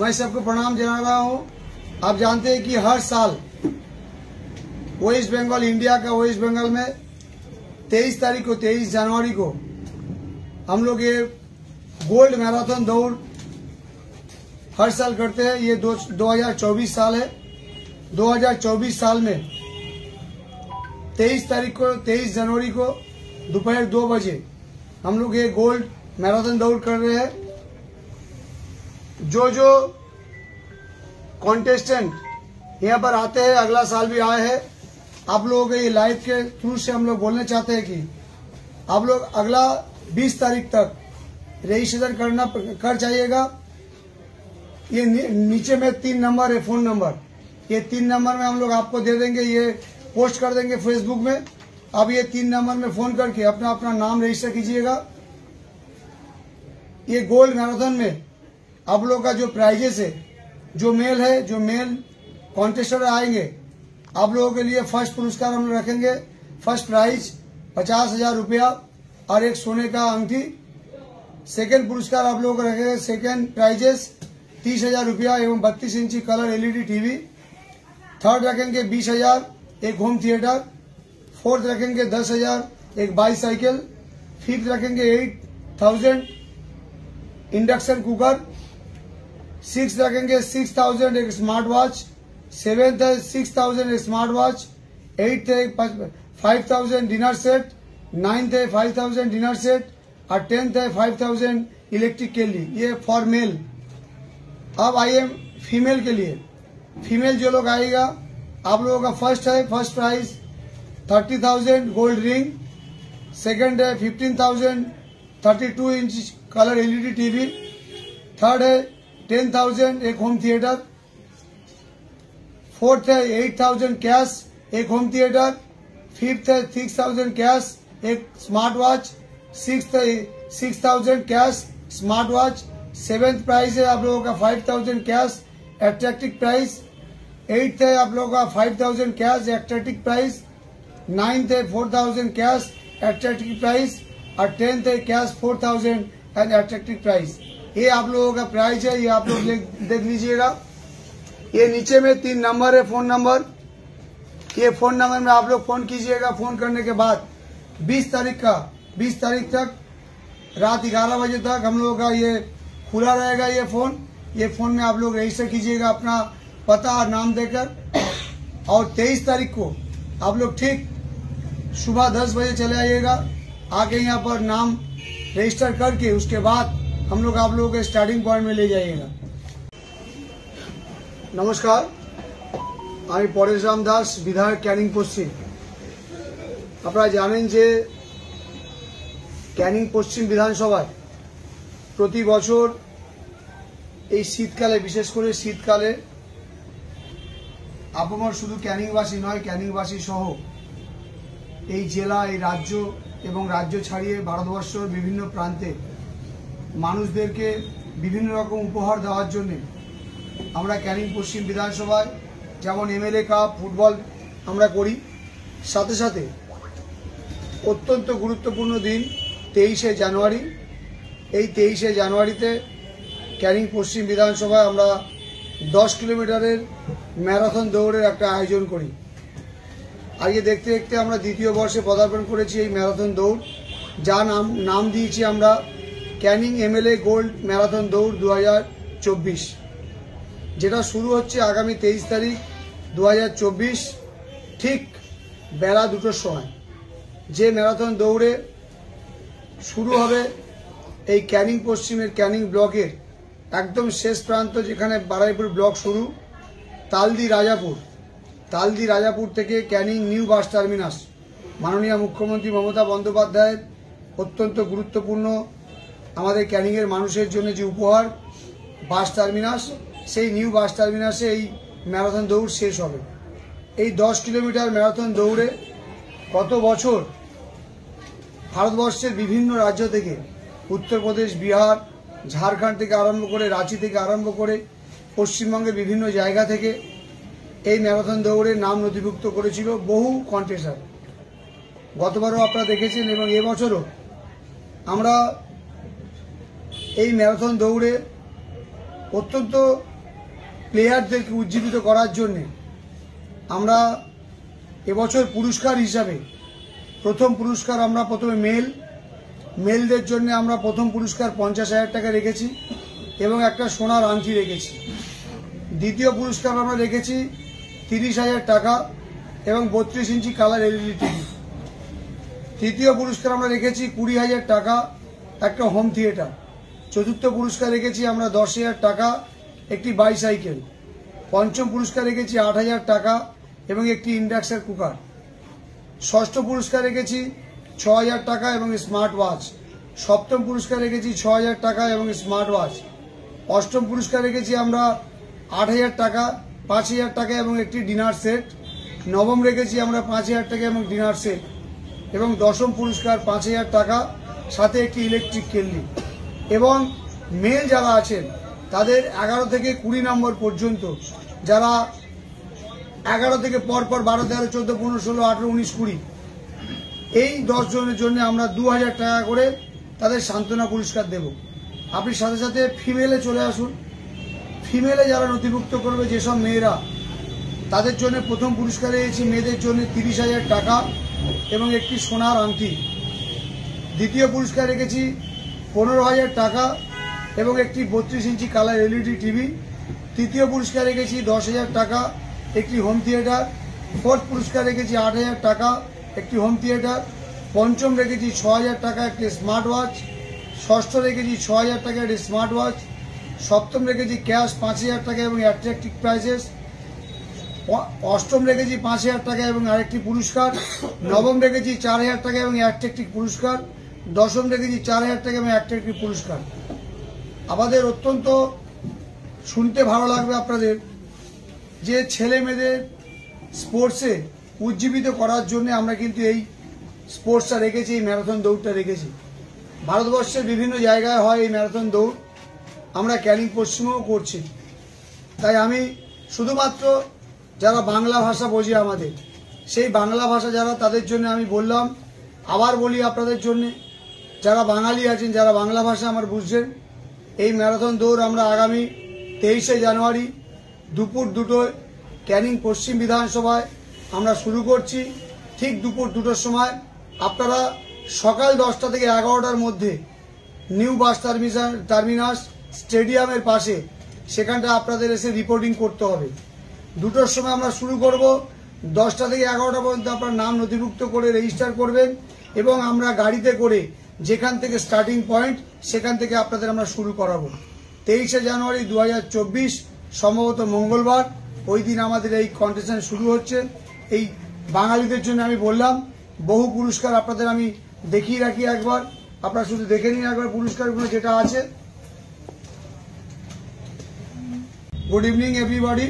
मैं सबको प्रणाम जना रहा हूं। आप जानते हैं कि हर साल वेस्ट बंगाल, इंडिया का वेस्ट बंगाल में 23 तारीख को, 23 जनवरी को हम लोग ये गोल्ड मैराथन दौड़ हर साल करते हैं। ये 2024 साल है। 2024 साल में 23 तारीख को, 23 जनवरी को दोपहर 2 बजे हम लोग ये गोल्ड मैराथन दौड़ कर रहे हैं। जो कॉन्टेस्टेंट यहाँ पर आते हैं, अगला साल भी आए हैं, आप लोगों के ये लाइव के थ्रू से हम लोग बोलना चाहते हैं कि आप लोग अगला 20 तारीख तक रजिस्ट्रेशन कर जाइएगा। ये नीचे में 3 नंबर है, फोन नंबर, ये 3 नंबर में हम लोग आपको दे देंगे, ये पोस्ट कर देंगे फेसबुक में। अब ये 3 नंबर में फोन करके अपना नाम रजिस्टर कीजिएगा। ये गोल्ड मैराथन में आप लोग का जो प्राइजेस है, जो मेल कॉन्टेस्टर आएंगे, आप लोगों के लिए फर्स्ट पुरस्कार हम लोग रखेंगे। फर्स्ट प्राइज 50,000 रुपया और एक सोने का अंगूठी। सेकंड पुरस्कार आप लोगों को रखेंगे, सेकंड प्राइजेस 30,000 रुपया एवं 32 इंची कलर एलईडी टीवी। थर्ड रखेंगे 20,000 एक होम थिएटर। फोर्थ रखेंगे 10,000 एक बाईसाइकिल। फिफ्थ रखेंगे 8,000 इंडक्शन कुकर। सिक्स रखेंगे 6,000 एक स्मार्ट वॉच। सेवेंथ है 6,000 एक स्मार्ट वॉच। एट्थ है 5,000 डिनर सेट। नाइन्थ है 5,000 डिनर सेट और 10th है 5,000 इलेक्ट्रिक केटली। ये फॉर मेल। अब आइए फीमेल के लिए। फीमेल जो लोग आएगा, आप लोगों का first prize 30,000 gold ring. Second है 15,000 32 inch colour LED TV. Third है 10,000 एक होम थिएटर। फोर्थ है 8,000 कैश एक होम थिएटर। फिफ्थ है 6,000 कैश एक स्मार्ट वॉच। सिक्स्थ है 6,000 cash smart watch. Seventh prize है आप लोगों का 5,000 कैश एट्रैक्टिव प्राइज। एट्थ है आप लोगों का 5,000 कैश एट्रैक्टिव प्राइज। नाइन्थ है 4,000 कैश एट्रैक्टिव प्राइज और 10th है कैश 4,000 एंड एट्रैक्टिव प्राइज। ये आप लोगों का प्राइज है, ये आप लोग देख लीजिएगा। ये नीचे में 3 नंबर है, फोन नंबर। ये फोन नंबर में आप लोग फोन कीजिएगा। फोन करने के बाद 20 तारीख तक रात 11 बजे तक हम लोगों का ये खुला रहेगा। ये फोन में आप लोग रजिस्टर कीजिएगा अपना पता और नाम देकर। और 23 तारीख को आप लोग ठीक सुबह 10 बजे चले आइएगा। आके यहाँ पर नाम रजिस्टर करके उसके बाद हम लोग आप लोगों के स्टार्टिंग पॉइंट में ले जाइएगा। नमस्कार, আমি পরেশরাম দাস, বিধায়ক ক্যানিং পশ্চিম। আপনারা জানেন যে ক্যানিং পশ্চিম বিধানসভায় প্রতি বছর এই শীতকালে, বিশেষ করে শীতকালে আপামর শুধু ক্যানিংবাসী নয়, ক্যানিংবাসী সহ এই জেলা, এই রাজ্য এবং রাজ্য ছাড়িয়ে ভারতবর্ষের বিভিন্ন প্রান্তে মানুষদেরকে বিভিন্ন রকম উপহার দেওয়ার জন্য আমরা ক্যানিং পশ্চিম বিধানসভায় যেমন এমএলএ কাপ, ফুটবল আমরা করি, সাথে সাথে অত্যন্ত গুরুত্বপূর্ণ দিন 23শে জানুয়ারি। এই 23শে জানুয়ারিতে ক্যানিং পশ্চিম বিধানসভায় আমরা 10 কিলোমিটারের ম্যারাথন দৌড়ের একটা আয়োজন করি। আজকে দেখতে দেখতে আমরা দ্বিতীয় বর্ষে পদার্পণ করেছি এই ম্যারাথন দৌড়, যা নাম দিয়েছি আমরা ক্যানিং এমএলএ গোল্ড ম্যারাথন দৌড় 2024, যেটা শুরু হচ্ছে আগামী 23 তারিখ 2024 ঠিক বেলা 2টোর সময়। যে ম্যারাথন দৌড়ে শুরু হবে এই ক্যানিং পশ্চিমের ক্যানিং ব্লকের একদম শেষ প্রান্ত, যেখানে বারুইপুর ব্লক শুরু, তালদি রাজাপুর থেকে ক্যানিং নিউ বাস টার্মিনাস। মাননীয় মুখ্যমন্ত্রী মমতা বন্দ্যোপাধ্যায়ের অত্যন্ত গুরুত্বপূর্ণ আমাদের ক্যানিংয়ের মানুষের জন্য যে উপহার বাস টার্মিনাস, সেই নিউ বাস টার্মিনাসে এই ম্যারাথন দৌড় শেষ হবে। এই 10 কিলোমিটার ম্যারাথন দৌড়ে গত বছর ভারতবর্ষের বিভিন্ন রাজ্য থেকে, উত্তরপ্রদেশ, বিহার, ঝাড়খণ্ড থেকে আরম্ভ করে, রাঁচি থেকে আরম্ভ করে পশ্চিমবঙ্গের বিভিন্ন জায়গা থেকে এই ম্যারাথন দৌড়ে নাম নথিভুক্ত করেছিল বহু কন্টেস্টার। গতবারও আপনারা দেখেছেন এবং এবছরও আমরা এই ম্যারাথন দৌড়ে অত্যন্ত প্লেয়ারদেরকে উজ্জীবিত করার জন্যে আমরা এবছর পুরস্কার হিসাবে প্রথম পুরস্কার আমরা প্রথমে মেলদের জন্য আমরা প্রথম পুরস্কার 50,000 টাকা রেখেছি এবং একটা সোনার আংটি রেখেছি। দ্বিতীয় পুরস্কার আমরা রেখেছি 30,000 টাকা এবং 32 ইঞ্চি কালার এলইডি টিভি। তৃতীয় পুরস্কার আমরা রেখেছি 20,000 টাকা একটা হোম থিয়েটার। চতুর্থ পুরস্কার রেখেছি আমরা 10,000 টাকা একটি বাইসাইকেল। পঞ্চম পুরস্কার রেখেছি 8,000 টাকা এবং একটি ইন্ডাকশন কুকার। ষষ্ঠ পুরস্কার রেখেছি 6,000 টাকা এবং স্মার্ট ওয়াচ। সপ্তম পুরস্কার রেখেছি 6,000 টাকা এবং স্মার্ট ওয়াচ। অষ্টম পুরস্কার রেখেছি আমরা 8,000 টাকা, 5,000 টাকা এবং একটি ডিনার সেট। নবম রেখেছি আমরা 5,000 টাকা এবং ডিনার সেট এবং দশম পুরস্কার 5,000 টাকা সাথে একটি ইলেকট্রিক কেটলি। এবং মেল যারা আছেন তাদের 11 থেকে 20 নম্বর পর্যন্ত, যারা 11 থেকে পরপর 12, 13, 14, 15, 16, 18, 19, 20 এই 10 জনের জন্য আমরা 2,000 টাকা করে তাদের সান্ত্বনা পুরস্কার দেব। আপনি সাথে সাথে ফিমেলে চলে আসুন। ফিমেলে যারা নথিভুক্ত করবে যেসব মেয়েরা, তাদের জন্য প্রথম পুরস্কার রেখেছি মেয়েদের জন্য 30,000 টাকা এবং একটি সোনার আংটি। দ্বিতীয় পুরস্কার রেখেছি 15,000 টাকা এবং একটি 32 ইঞ্চি কালার এলইডি টিভি। তৃতীয় পুরস্কার রেখেছি 10,000 টাকা একটি হোম থিয়েটার। ফোর্থ পুরস্কার রেখেছি 8,000 টাকা একটি হোম থিয়েটার। পঞ্চম রেখেছি 6,000 টাকা একটি স্মার্ট ওয়াচ। ষষ্ঠ রেখেছি 6,000 টাকা একটি স্মার্ট ওয়াচ। সপ্তম রেখেছি ক্যাশ 5,000 টাকা এবং অ্যাট্রাকটিভ প্রাইজেস। অষ্টম রেখেছি 5,000 টাকা এবং আরেকটি পুরস্কার। নবম রেখেছি 4,000 টাকা এবং অ্যাট্রাকটিভ পুরস্কার। দশম রেখেছি 4,000 টাকা এবং অ্যাট্রাকটিভ পুরস্কার। আমাদের অত্যন্ত শুনতে ভালো লাগবে আপনাদের যে ছেলে মেয়েদের স্পোর্টসে উজ্জীবিত করার জন্য আমরা কিন্তু এই স্পোর্টসটা রেখেছি, এই ম্যারাথন দৌড়টা রেখেছি। ভারতবর্ষের বিভিন্ন জায়গায় হয় এই ম্যারাথন দৌড়, আমরা ক্যানিং পশ্চিমেও করছি। তাই আমি শুধুমাত্র যারা বাংলা ভাষা বোঝে আমাদের, সেই বাংলা ভাষা যারা, তাদের জন্য আমি বললাম। আবার বলি আপনাদের জন্য, যারা বাঙালি আছেন, যারা বাংলা ভাষা আমার বুঝছেন, এই ম্যারাথন দৌড় আমরা আগামী 23শে জানুয়ারি দুপুর 2টোয় ক্যানিং পশ্চিম বিধানসভায় আমরা শুরু করছি। ঠিক দুপুর 2টোর সময় আপনারা সকাল 10টা থেকে 11টার মধ্যে নিউ বাস টার্মিনাস স্টেডিয়ামের পাশে সেখানটা আপনাদের এসে রিপোর্টিং করতে হবে। 2টোর সময় আমরা শুরু করব। 10টা থেকে 11টা পর্যন্ত আপনার নাম নথিভুক্ত করে রেজিস্টার করবেন এবং আমরা গাড়িতে করে যেখান থেকে স্টার্টিং পয়েন্ট সেখান থেকে আপনাদের আমরা শুরু করাবো। 23শে জানুয়ারি 2024 সম্ভবত মঙ্গলবার, ওই দিন আমাদের এই কম্পিটিশন শুরু হচ্ছে। এই বাঙালিদের জন্য আমি বললাম বহু পুরস্কার আপনাদের আমি দেখিয়ে রাখি একবার, আপনারা শুধু দেখে নিন একবার পুরস্কারগুলো যেটা আছে। Good evening everybody.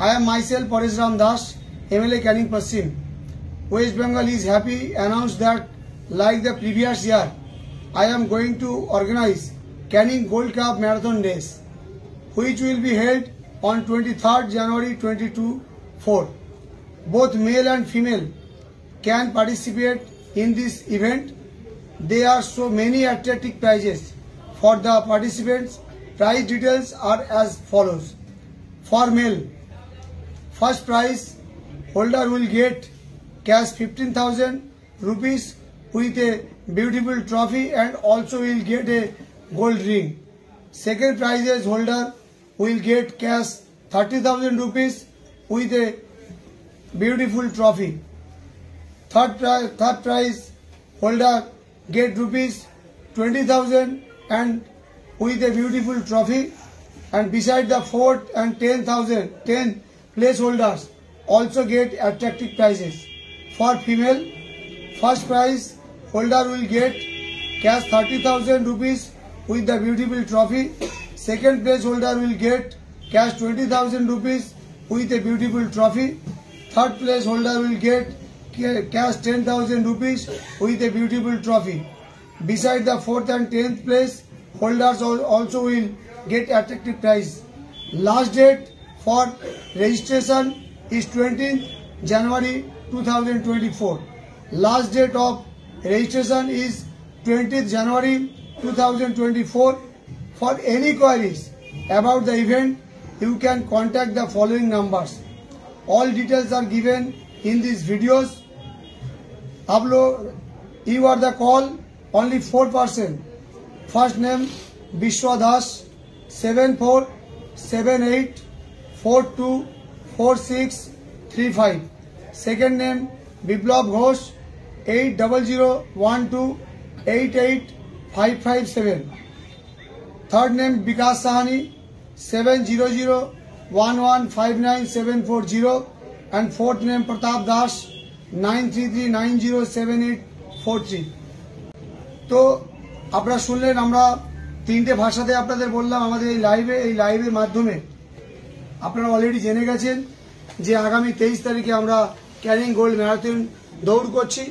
I am myself Paresh Ram Das, MLA Canning Paschim. West Bengal is happy announced that like the previous year, I am going to organize Canning Gold Cup Marathon Race, which will be held on 23rd January 2024. Both male and female can participate in this event. There are so many attractive prizes for the participants. Prize details are as follows. For male, first prize holder will get cash 15,000 rupees with a beautiful trophy and also will get a gold ring. Second prizes holder will get cash 30,000 rupees with a beautiful trophy. Third prize holder get rupees 20,000 and with a beautiful trophy, and beside the 4th and 10 place holders also get attractive prizes. For female, first prize holder will get cash 30,000 rupees with the beautiful trophy. Second place holder will get cash 20,000 rupees with a beautiful trophy. Third place holder will get cash 10,000 rupees with a beautiful trophy. Beside the 4th and 10th place holders also will get attractive prize. Last date for registration is 20th January 2024. Last date of registration is 20th January 2024. For any queries about the event, you can contact the following numbers. All details are given in these videos. आप लोग, you are the call, only 4%. First name Bishwa Das, 7478424635. Second name Biplab Ghosh, 8001288557. Third name Vikas Sahani, 70011597440. And fourth name Pratap Das, 93390784 তো আপনারা শুনলেন, আমরা তিনটে ভাষাতে আপনাদের বললাম আমাদের এই লাইভের মাধ্যমে। আপনারা অলরেডি জেনে গেছেন যে আগামী 23 তারিখে আমরা ক্যানিং গোল্ড ম্যারাথন দৌড় করছি।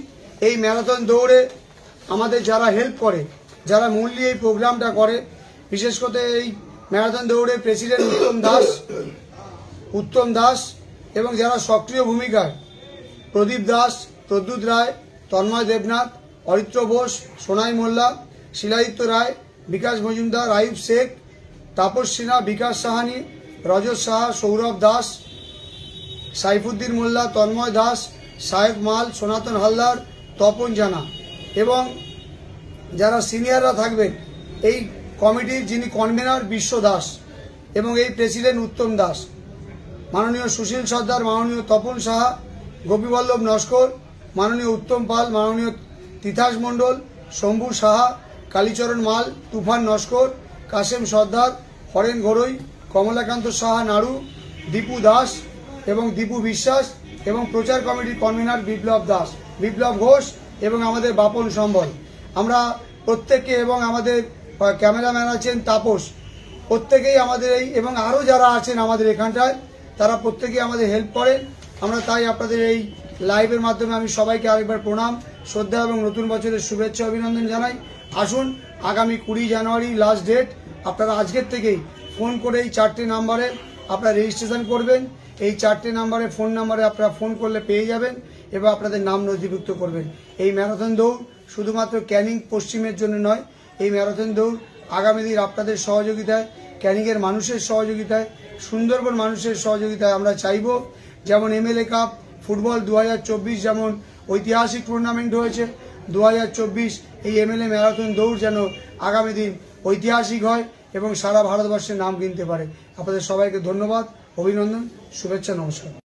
এই ম্যারাথন দৌড়ে আমাদের যারা হেল্প করে, যারা মূল্যে এই প্রোগ্রামটা করে, বিশেষ করে এই ম্যারাথন দৌড়ে প্রেসিডেন্ট উত্তম দাস এবং যারা সক্রিয় ভূমিকায় প্রদীপ দাস, প্রদ্যুৎ রায়, তন্ময় দেবনাথ, অরিত্র বোস, সোনাই মোল্লা, শিলাদিত্য রায়, বিকাশ মজুমদার, আয়ুব শেখ, তাপস সিনহা, বিকাশ সাহানি, রজত সাহা, সৌরভ দাস, সাইফুদ্দিন মোল্লা, তন্ময় দাস, সাহেব মাল, সনাতন হালদার, তপন জানা এবং যারা সিনিয়ররা থাকবেন এই কমিটির, যিনি কনভেনার বিশ্ব দাস এবং এই প্রেসিডেন্ট উত্তম দাস, মাননীয় সুশীল সর্দার, মাননীয় তপন সাহা, গোপীবল্লভ নস্কর, মাননীয় উত্তম পাল, মাননীয় তিতাস মণ্ডল, শম্ভু সাহা, কালীচরণ মাল, তুফান নস্কর, কাশেম সর্দার, হরেন ঘরোই, কমলাকান্ত সাহা নাড়ু, দীপু দাস এবং দীপু বিশ্বাস এবং প্রচার কমিটির কনভেনার বিপ্লব ঘোষ এবং আমাদের বাপন সম্বল। আমরা প্রত্যেককে এবং আমাদের ক্যামেরাম্যান আছেন তাপস, প্রত্যেকেই আমাদের এই এবং আরও যারা আছেন আমাদের এখানটায় তারা প্রত্যেকেই আমাদের হেল্প করেন। আমরা তাই আপনাদের এই লাইভের মাধ্যমে আমি সবাইকে আরেকবার প্রণাম, শ্রদ্ধা এবং নতুন বছরের শুভেচ্ছা অভিনন্দন জানাই। আসুন, আগামী 20 জানুয়ারি লাস্ট ডেট। আপনারা আজকের থেকেই ফোন করে এই 4টে নাম্বারে আপনারা রেজিস্ট্রেশন করবেন। এই 4টে নাম্বারে ফোন নাম্বারে আপনারা ফোন করলে পেয়ে যাবেন এবং আপনাদের নাম নথিভুক্ত করবেন। এই ম্যারাথন দৌড় শুধুমাত্র ক্যানিং পশ্চিমের জন্য নয়, এই ম্যারাথন দৌড় আগামী দিন আপনাদের সহযোগিতায়, ক্যানিংয়ের মানুষের সহযোগিতায়, সুন্দরবন মানুষের সহযোগিতায় আমরা চাইব যেমন MLA কাপ ফুটবল 2024 যেমন ঐতিহাসিক টুর্নামেন্ট হয়েছে, 2024 এই MLA ম্যারাথন দৌড় যেন আগামী দিন ঐতিহাসিক হয় এবং সারা ভারতবর্ষের নাম কিনতে পারে। আপনাদের সবাইকে ধন্যবাদ, অভিনন্দন, শুভেচ্ছা, নমস্কার।